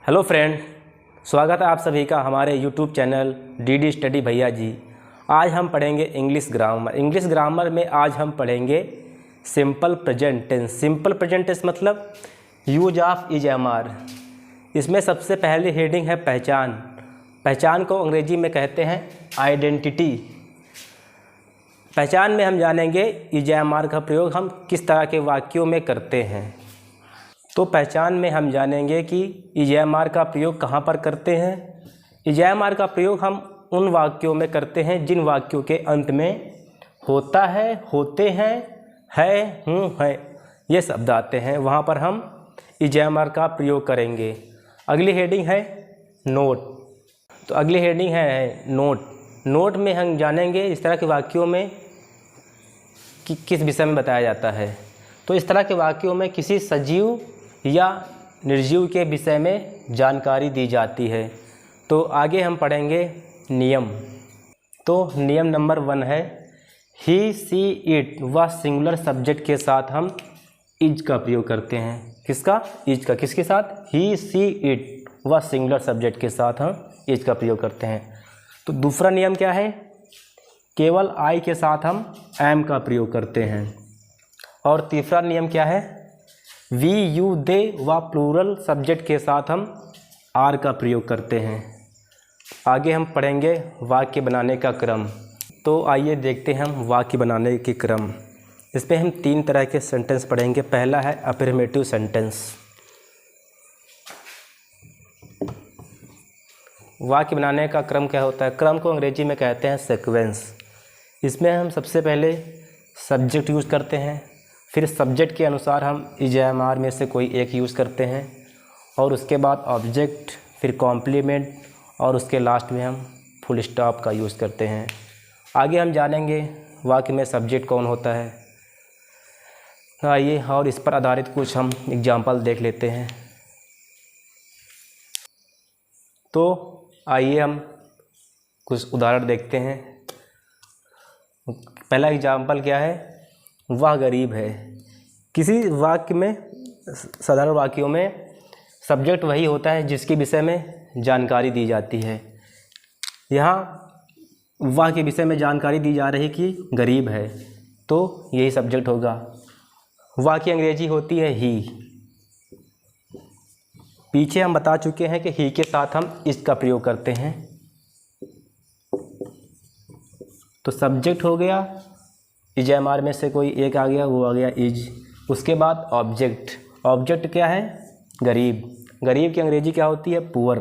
Hello friend, स्वागत है आप सभी का हमारे यूट्यूब चैनल डीडी स्टडी भैया जी। आज हम पढ़ेंगे इंग्लिश ग्रामर। इंग्लिश ग्रामर में आज हम पढ़ेंगे simple present tense. Simple present tense मतलब use of is am are. इसमें सबसे पहले हेडिंग है पहचान। पहचान को अंग्रेजी में कहते हैं आइडेंटिटी। पहचान में हम जानेंगे इज एम आर का प्रयोग हम किस तरह के वाक्यों में करते हैं। तो पहचान में हम जानेंगे कि इज एम आर का प्रयोग कहाँ पर करते हैं। इज एम आर का प्रयोग हम उन वाक्यों में करते हैं जिन वाक्यों के अंत में होता है, होते हैं, है, हूँ, है ये शब्द आते हैं, वहाँ पर हम इज एम आर का प्रयोग करेंगे। अगली हेडिंग है नोट। तो अगली हेडिंग है नोट। नोट में हम जानेंगे इस तरह के वाक्यों में कि किस विषय में बताया जाता है। तो इस तरह के वाक्यों में किसी सजीव या निर्जीव के विषय में जानकारी दी जाती है। तो आगे हम पढ़ेंगे नियम। तो नियम नंबर 1 है ही, सी, इट व सिंगुलर सब्जेक्ट के साथ हम इज का प्रयोग करते हैं। किसका? इज का। किसके साथ? ही, सी, इट व सिंगुलर सब्जेक्ट के साथ हम इज का प्रयोग करते हैं। तो दूसरा नियम क्या है? केवल आई के साथ हम एम का प्रयोग करते हैं। और तीसरा नियम क्या है? वी, यू, दे व प्लूरल सब्जेक्ट के साथ हम आर का प्रयोग करते हैं। आगे हम पढ़ेंगे वाक्य बनाने का क्रम। तो आइए देखते हैं हम वाक्य बनाने के क्रम। इसमें हम 3 तरह के सेंटेंस पढ़ेंगे। पहला है अफर्मेटिव सेंटेंस। वाक्य बनाने का क्रम क्या होता है? क्रम को अंग्रेजी में कहते हैं सीक्वेंस। इसमें हम सबसे पहले सब्जेक्ट यूज़ करते हैं, फिर सब्जेक्ट के अनुसार हम इज एम आर में से कोई एक यूज़ करते हैं, और उसके बाद ऑब्जेक्ट, फिर कॉम्प्लीमेंट, और उसके लास्ट में हम फुल स्टॉप का यूज़ करते हैं। आगे हम जानेंगे वाक्य में सब्जेक्ट कौन होता है। आइए और इस पर आधारित कुछ हम एग्जाम्पल देख लेते हैं। तो आइए हम कुछ उदाहरण देखते हैं। पहला एग्जाम्पल क्या है? वह गरीब है। किसी वाक्य में, साधारण वाक्यों में सब्जेक्ट वही होता है जिसके विषय में जानकारी दी जाती है। यहाँ वह के विषय में जानकारी दी जा रही कि गरीब है, तो यही सब्जेक्ट होगा। वह की अंग्रेजी होती है ही। पीछे हम बता चुके हैं कि ही के साथ हम इज का प्रयोग करते हैं। तो सब्जेक्ट हो गया, इज एम आर में से कोई एक आ गया, वो आ गया इज। उसके बाद ऑब्जेक्ट। ऑब्जेक्ट क्या है? गरीब। गरीब की अंग्रेजी क्या होती है? पुअर।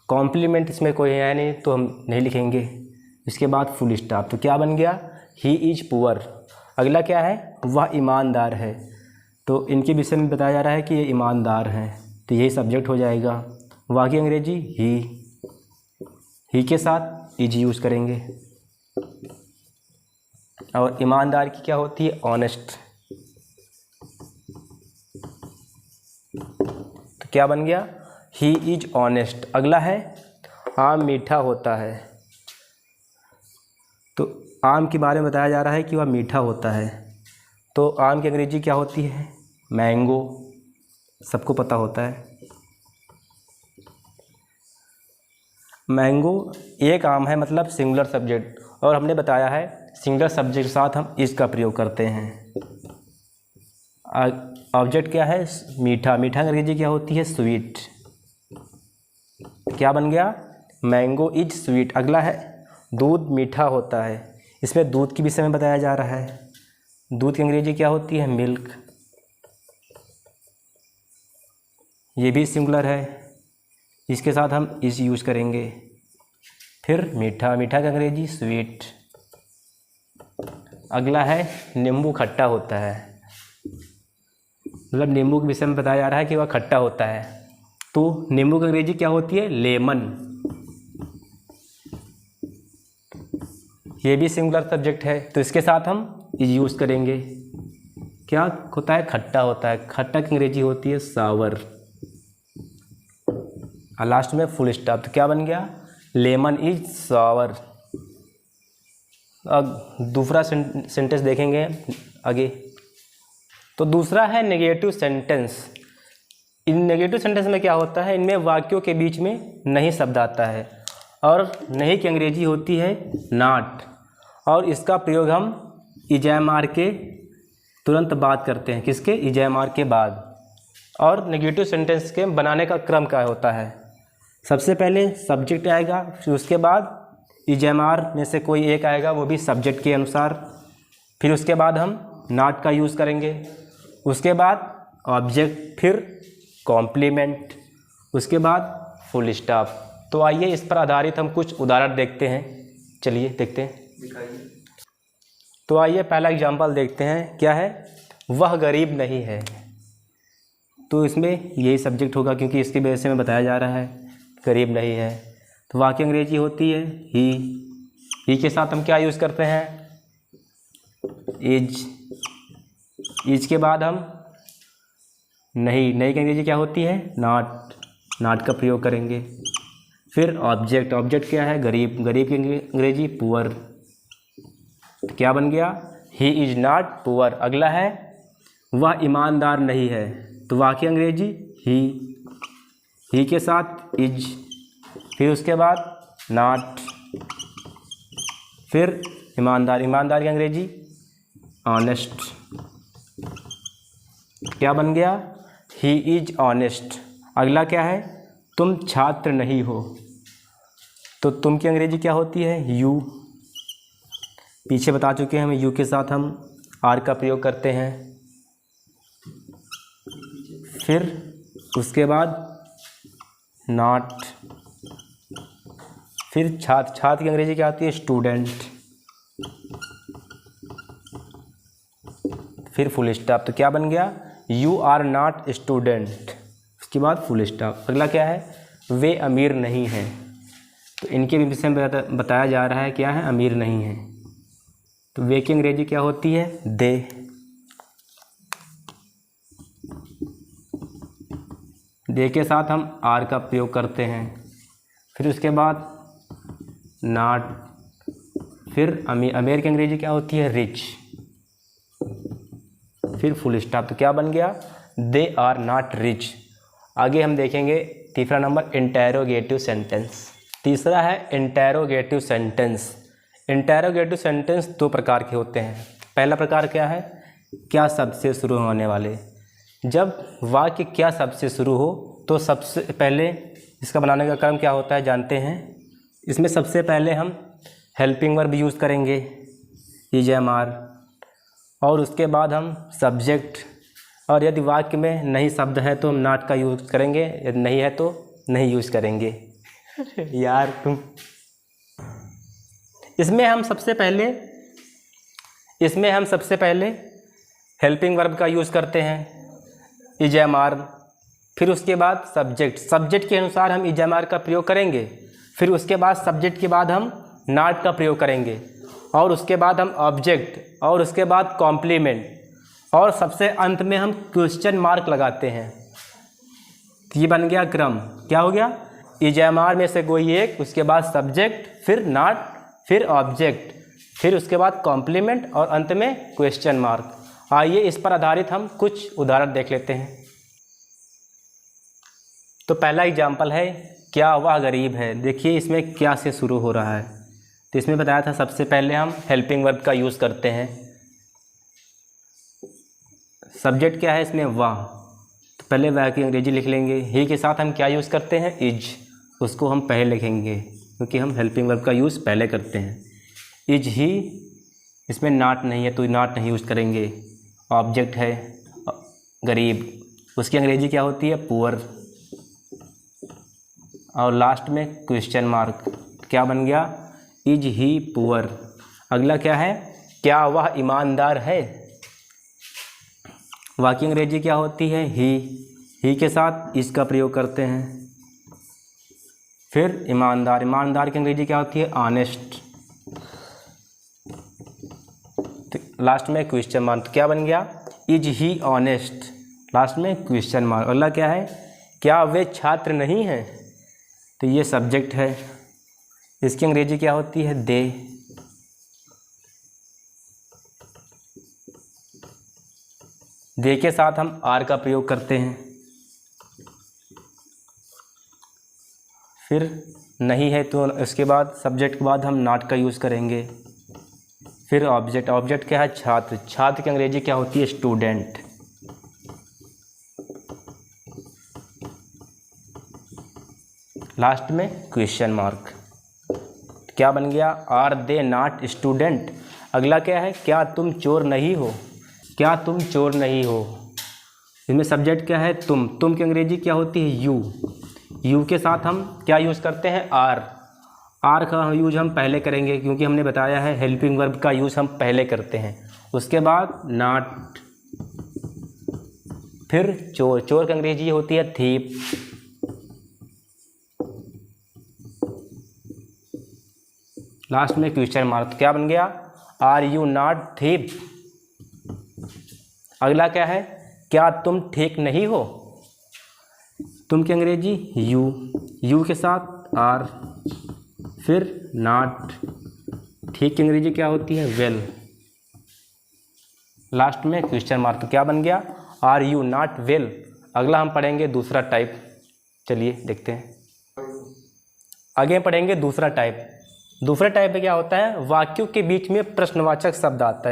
कॉम्प्लीमेंट इसमें कोई है नहीं तो हम नहीं लिखेंगे। इसके बाद फुल स्टॉप। तो क्या बन गया? He is poor. अगला क्या है? वह ईमानदार है। तो इनके विषय में बताया जा रहा है कि ये ईमानदार हैं, तो यही सब्जेक्ट हो जाएगा। वह की अंग्रेजी ही के साथ इज यूज़ करेंगे। और ईमानदार की क्या होती है? ऑनेस्ट। तो क्या बन गया? He is honest. अगला है आम मीठा होता है। तो आम के बारे में बताया जा रहा है कि वह मीठा होता है। तो आम की अंग्रेजी क्या होती है? मैंगो। सबको पता होता है। मैंगो एक आम है, मतलब सिंगुलर सब्जेक्ट, और हमने बताया है सिंगुलर सब्जेक्ट के साथ हम इस का प्रयोग करते हैं। ऑब्जेक्ट क्या है? मीठा। मीठा अंग्रेजी क्या होती है? स्वीट। क्या बन गया? Mango is sweet. अगला है दूध मीठा होता है। इसमें दूध के विषय में बताया जा रहा है। दूध की अंग्रेजी क्या होती है? मिल्क। ये भी सिंगुलर है, इसके साथ हम इस यूज़ करेंगे। फिर मीठा। मीठा की अंग्रेजी स्वीट। अगला है नींबू खट्टा होता है। मतलब नींबू के विषय में बताया जा रहा है कि वह खट्टा होता है। तो नींबू की अंग्रेजी क्या होती है? लेमन। ये भी सिंगुलर सब्जेक्ट है, तो इसके साथ हम इज यूज़ करेंगे। क्या होता है? खट्टा होता है। खट्टा की अंग्रेजी होती है सावर। और लास्ट में फुल स्टॉप। तो क्या बन गया? लेमन इज सावर। अब दूसरा सेंटेंस देखेंगे आगे। तो दूसरा है नेगेटिव सेंटेंस। इन नेगेटिव सेंटेंस में क्या होता है, इनमें वाक्यों के बीच में नहीं शब्द आता है और नहीं की अंग्रेजी होती है नॉट, और इसका प्रयोग हम इजैमार के तुरंत बाद करते हैं। किसके? इजैमार के बाद। और नेगेटिव सेंटेंस के बनाने का क्रम क्या होता है, सबसे पहले सब्जेक्ट आएगा, फिर उसके बाद इजैमार में से कोई एक आएगा, वो भी सब्जेक्ट के अनुसार, फिर उसके बाद हम नॉट का यूज़ करेंगे, उसके बाद ऑब्जेक्ट, फिर कॉम्प्लीमेंट, उसके बाद फुल स्टॉप। तो आइए इस पर आधारित हम कुछ उदाहरण देखते हैं। चलिए देखते हैं, दिखाइए। तो आइए पहला एग्जाम्पल देखते हैं। क्या है? वह गरीब नहीं है। तो इसमें यही सब्जेक्ट होगा क्योंकि इसकी वजह से में बताया जा रहा है गरीब नहीं है। तो वाक्य अंग्रेजी होती है ही के साथ हम क्या यूज़ करते हैं? इज के बाद हम नहीं की अंग्रेजी क्या होती है? नॉट का प्रयोग करेंगे। फिर ऑब्जेक्ट क्या है? गरीब की अंग्रेजी पुअर। क्या बन गया? He is not poor. अगला है वह ईमानदार नहीं है। तो वाक्य अंग्रेजी ही के साथ इज, फिर उसके बाद नॉट, फिर ईमानदार की अंग्रेजी ऑनेस्ट। क्या बन गया? He is honest. अगला क्या है? तुम छात्र नहीं हो। तो तुम की अंग्रेजी क्या होती है? यू। पीछे बता चुके हैं हम यू के साथ हम आर का प्रयोग करते हैं। फिर उसके बाद नॉट, फिर छात्र की अंग्रेजी क्या आती है? स्टूडेंट, फिर फुल स्टॉप। तो क्या बन गया? यू आर नॉट स्टूडेंट, उसके बाद फुल स्टॉप। अगला क्या है? वे अमीर नहीं हैं। तो इनके विषय में बताया जा रहा है क्या है? अमीर नहीं है। तो वे की अंग्रेजी क्या होती है? दे। दे के साथ हम आर का प्रयोग करते हैं। फिर उसके बाद नॉट, फिर अमीर की अंग्रेजी क्या होती है? रिच, फिर फुल स्टॉप। तो क्या बन गया? They are not rich. आगे हम देखेंगे तीसरा नंबर इंटेरोगेटिव सेंटेंस। तीसरा है इंटेरोगेटिव सेंटेंस। इंटेरोगेटिव सेंटेंस दो प्रकार के होते हैं। पहला प्रकार क्या है? क्या शब्द से शुरू होने वाले। जब वाक्य क्या शब्द से शुरू हो तो सबसे पहले इसका बनाने का क्रम क्या होता है जानते हैं। इसमें सबसे पहले हम हेल्पिंग वर्ब यूज़ करेंगे इजैमार, और उसके बाद हम सब्जेक्ट, और यदि वाक्य में नहीं शब्द है तो हम नॉट का यूज़ करेंगे, यदि नहीं है तो नहीं यूज़ करेंगे। यार तुम, इसमें हम सबसे पहले हेल्पिंग वर्ब का यूज़ करते हैं इजैमार। फिर उसके बाद सब्जेक्ट के अनुसार हम इजैमार का प्रयोग करेंगे। फिर उसके बाद सब्जेक्ट के बाद हम नॉट का प्रयोग करेंगे, और उसके बाद हम ऑब्जेक्ट, और उसके बाद कॉम्प्लीमेंट, और सबसे अंत में हम क्वेश्चन मार्क लगाते हैं। तो ये बन गया क्रम। क्या हो गया? इजैमार में से कोई एक, उसके बाद सब्जेक्ट, फिर नॉट, फिर ऑब्जेक्ट, फिर उसके बाद कॉम्प्लीमेंट, और अंत में क्वेश्चन मार्क। आइए इस पर आधारित हम कुछ उदाहरण देख लेते हैं। तो पहला एग्जाम्पल है क्या वह गरीब है। देखिए इसमें क्या से शुरू हो रहा है। तो इसमें बताया था सबसे पहले हम हेल्पिंग वर्ब का यूज़ करते हैं। सब्जेक्ट क्या है इसमें? वह। तो पहले वह की अंग्रेजी लिख लेंगे। ही के साथ हम क्या यूज़ करते हैं? इज, उसको हम पहले लिखेंगे क्योंकि हम हेल्पिंग वर्ब का यूज़ पहले करते हैं। इज ही, इसमें नॉट नहीं है तो नॉट नहीं यूज़ करेंगे। ऑब्जेक्ट है गरीब, उसकी अंग्रेजी क्या होती है? पुअर, और लास्ट में क्वेश्चन मार्क। क्या बन गया? Is he poor. अगला क्या है? क्या वह ईमानदार है। वाक्य अंग्रेजी क्या होती है? ही के साथ इसका प्रयोग करते हैं। फिर ईमानदार की अंग्रेजी क्या होती है? ऑनेस्ट। लास्ट में क्वेश्चन मार्क। क्या बन गया? इज ही ऑनेस्ट, लास्ट में क्वेश्चन मार्क। अगला क्या है? क्या वे छात्र नहीं हैं। तो ये सब्जेक्ट है, इसकी अंग्रेजी क्या होती है? दे। दे के साथ हम आर का प्रयोग करते हैं। फिर नहीं है तो उसके बाद सब्जेक्ट के बाद हम नॉट का यूज़ करेंगे। फिर ऑब्जेक्ट, ऑब्जेक्ट क्या है? छात्र, छात्र की अंग्रेजी क्या होती है? स्टूडेंट। लास्ट में क्वेश्चन मार्क। क्या बन गया? Are they not student. अगला क्या है? क्या तुम चोर नहीं हो? क्या तुम चोर नहीं हो? इसमें सब्जेक्ट क्या है? तुम की अंग्रेजी क्या होती है? यू। यू के साथ हम क्या यूज़ करते हैं? आर। आर का यूज हम पहले करेंगे क्योंकि हमने बताया है हेल्पिंग वर्ब का यूज़ हम पहले करते हैं। उसके बाद नॉट, फिर चोर। चोर की अंग्रेजी होती है थीप। लास्ट में क्वेश्चन मार्क। क्या बन गया? Are you not thief? अगला क्या है? क्या तुम ठीक नहीं हो? तुम की अंग्रेजी यू, यू के साथ आर, फिर नॉट। ठीक की अंग्रेजी क्या होती है? वेल। लास्ट में क्वेश्चन मार्क। क्या बन गया? Are you not well. अगला हम पढ़ेंगे दूसरा टाइप। चलिए देखते हैं, आगे पढ़ेंगे दूसरा टाइप। दूसरा टाइप में क्या होता है? वाक्यों के बीच में प्रश्नवाचक शब्द आते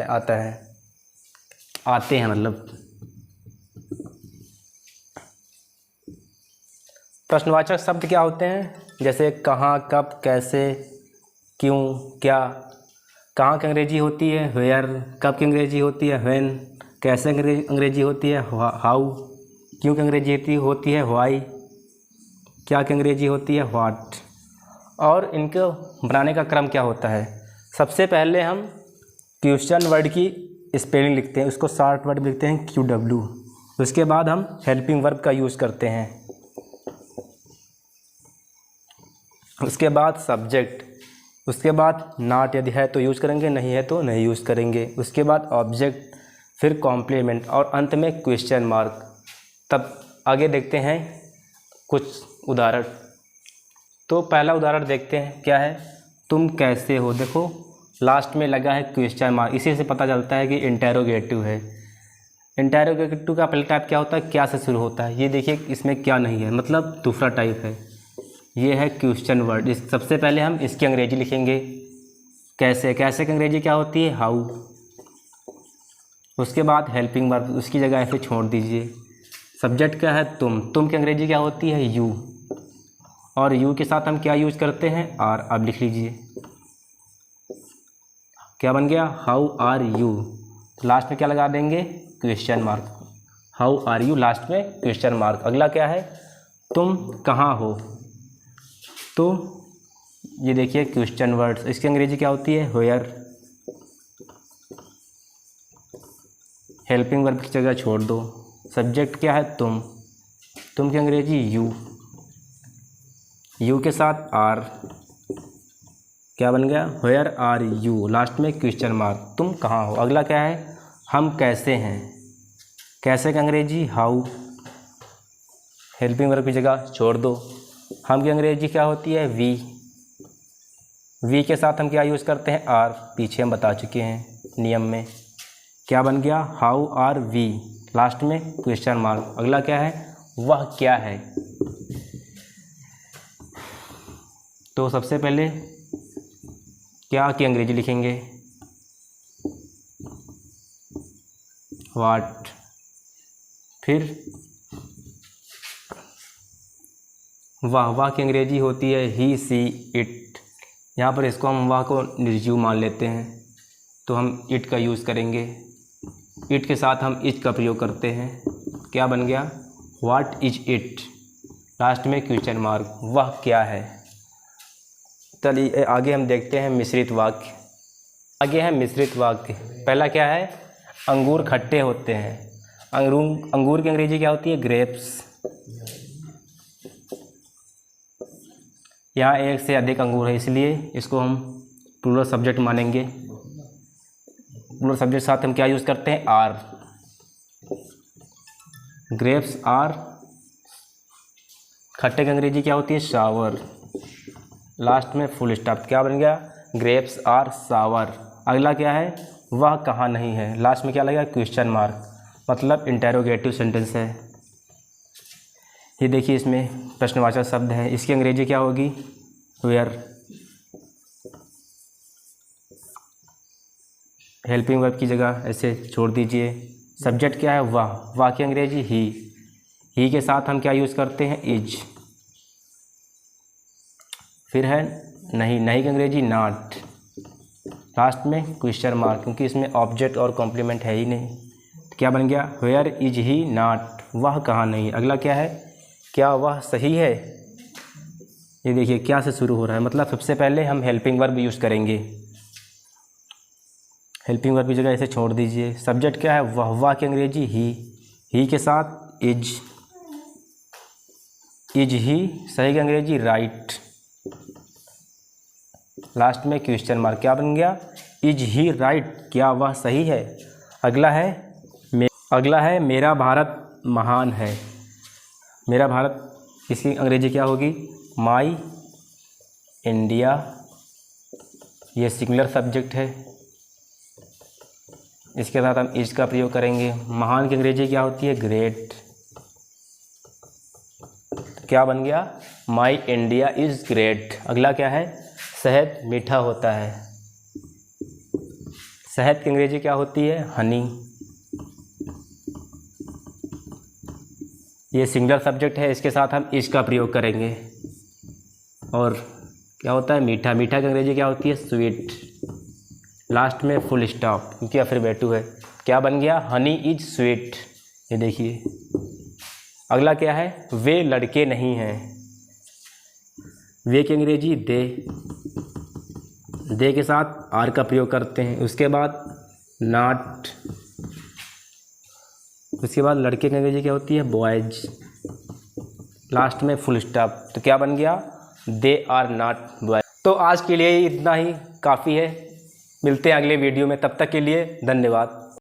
हैं मतलब प्रश्नवाचक शब्द क्या होते हैं? जैसे कहाँ, कब, कैसे, क्यों, क्या। कहाँ की अंग्रेजी होती है? वेयर। कब की अंग्रेजी होती है? व्हेन। कैसे अंग्रेजी होती है? हाउ। क्यों की अंग्रेजी होती है? व्हाई। क्या की अंग्रेजी होती है? व्हाट। और इनको बनाने का क्रम क्या होता है? सबसे पहले हम क्वेश्चन वर्ड की स्पेलिंग लिखते हैं, उसको शॉर्ट वर्ड लिखते हैं QW। उसके बाद हम हेल्पिंग वर्ब का यूज़ करते हैं। उसके बाद सब्जेक्ट, उसके बाद नॉट, यदि है तो यूज़ करेंगे, नहीं है तो नहीं यूज़ करेंगे। उसके बाद ऑब्जेक्ट, फिर कॉम्प्लीमेंट और अंत में क्वेश्चन मार्क। तब आगे देखते हैं कुछ उदाहरण। तो पहला उदाहरण देखते हैं, क्या है? तुम कैसे हो। देखो लास्ट में लगा है क्वेश्चन मार्क, इसी से पता चलता है कि इंटेरोगेटिव है। इंटेरोगेटिव का पहला टाइप क्या होता है? क्या से शुरू होता है। ये देखिए इसमें क्या नहीं है, मतलब दूसरा टाइप है। ये है क्वेश्चन वर्ड। इस सबसे पहले हम इसकी अंग्रेजी लिखेंगे कैसे। कैसे की अंग्रेजी क्या होती है? हाउ। उसके बाद हेल्पिंग वर्ब, उसकी जगह ऐसे छोड़ दीजिए। सब्जेक्ट क्या है? तुम की अंग्रेजी क्या होती है? यू। और यू के साथ हम क्या यूज़ करते हैं? आर। अब लिख लीजिए, क्या बन गया? How are you. लास्ट में क्या लगा देंगे? Question mark. How are you, last में क्वेश्चन मार्क। अगला क्या है? तुम कहाँ हो। तो ये देखिए क्वेश्चन वर्ड्स, इसकी अंग्रेजी क्या होती है? वेयर। हेल्पिंग वर्ब की जगह छोड़ दो। सब्जेक्ट क्या है? तुम की अंग्रेजी यू, यू के साथ आर। क्या बन गया? Where are you. लास्ट में क्वेश्चन मार्क। तुम कहाँ हो। अगला क्या है? हम कैसे हैं। कैसे की अंग्रेजी? हाउ। हेल्पिंग वर्ब की जगह छोड़ दो। हम की अंग्रेजी क्या होती है? वी। वी के साथ हम क्या यूज़ करते हैं? आर। पीछे हम बता चुके हैं नियम में। क्या बन गया? How are we. लास्ट में क्वेश्चन मार्क। अगला क्या है? वह क्या है। तो सबसे पहले क्या की अंग्रेजी लिखेंगे? व्हाट। फिर वाह की अंग्रेजी होती है ही, सी, इट। यहाँ पर इसको हम वाह को निर्जीव मान लेते हैं, तो हम इट का यूज़ करेंगे। इट के साथ हम इज का प्रयोग करते हैं। क्या बन गया? What is it. लास्ट में क्वेश्चन मार्क। वह क्या है। चलिए आगे हम देखते हैं मिश्रित वाक्य। आगे है मिश्रित वाक्य। पहला क्या है? अंगूर खट्टे होते हैं। अंगूर की अंग्रेजी क्या होती है? ग्रेप्स। यहाँ एक से अधिक अंगूर है, इसलिए इसको हम प्लूरल सब्जेक्ट मानेंगे। प्लूरल सब्जेक्ट साथ हम क्या यूज़ करते हैं? आर। Grapes are. खट्टे की अंग्रेजी क्या होती है? शावर। लास्ट में फुल स्टॉप। क्या बन गया? Grapes are sour. अगला क्या है? वह कहाँ नहीं है। लास्ट में क्या लगेगा? Question mark. मतलब इंटेरोगेटिव सेंटेंस है। ये देखिए इसमें प्रश्नवाचक शब्द है, इसकी अंग्रेजी क्या होगी? वेयर। हेल्पिंग वर्ब की जगह ऐसे छोड़ दीजिए। सब्जेक्ट क्या है? वाह। वाह की अंग्रेजी ही के साथ हम क्या यूज़ करते हैं? इज। फिर है नहीं की अंग्रेजी नॉट। लास्ट में क्वेश्चन मार्क, क्योंकि इसमें ऑब्जेक्ट और कॉम्प्लीमेंट है ही नहीं। तो क्या बन गया? Where is he not. वह कहाँ नहीं। अगला क्या है? क्या वह सही है? ये देखिए क्या से शुरू हो रहा है, मतलब सबसे पहले हम हेल्पिंग वर्ब यूज़ करेंगे। हेल्पिंग वर्ब की जगह ऐसे छोड़ दीजिए। सब्जेक्ट क्या है? वह की अंग्रेजी ही के साथ इज ही। सही की अंग्रेजी राइट। लास्ट में क्वेश्चन मार्क। क्या बन गया? Is he right. क्या वह सही है? अगला है मेरा भारत महान है। मेरा भारत, इसकी अंग्रेजी क्या होगी? माई इंडिया। ये सिंगुलर सब्जेक्ट है, इसके साथ हम इज का प्रयोग करेंगे। महान की अंग्रेजी क्या होती है? ग्रेट। क्या बन गया? माई इंडिया इज़ ग्रेट। अगला क्या है? शहद मीठा होता है। शहद की अंग्रेजी क्या होती है? हनी। ये सिंगुलर सब्जेक्ट है, इसके साथ हम इज का प्रयोग करेंगे। और क्या होता है? मीठा। मीठा की अंग्रेजी क्या होती है? स्वीट। लास्ट में फुल स्टॉप, क्योंकि अफर्मेटिव है। क्या बन गया? Honey is sweet. ये देखिए। अगला क्या है? वे लड़के नहीं हैं। वे की अंग्रेजी दे। दे के साथ आर का प्रयोग करते हैं। उसके बाद नॉट। उसके बाद लड़के की अंग्रेजी क्या होती है? बॉयज। लास्ट में फुल स्टॉप। तो क्या बन गया? They are not boys. तो आज के लिए इतना ही काफ़ी है। मिलते हैं अगले वीडियो में, तब तक के लिए धन्यवाद।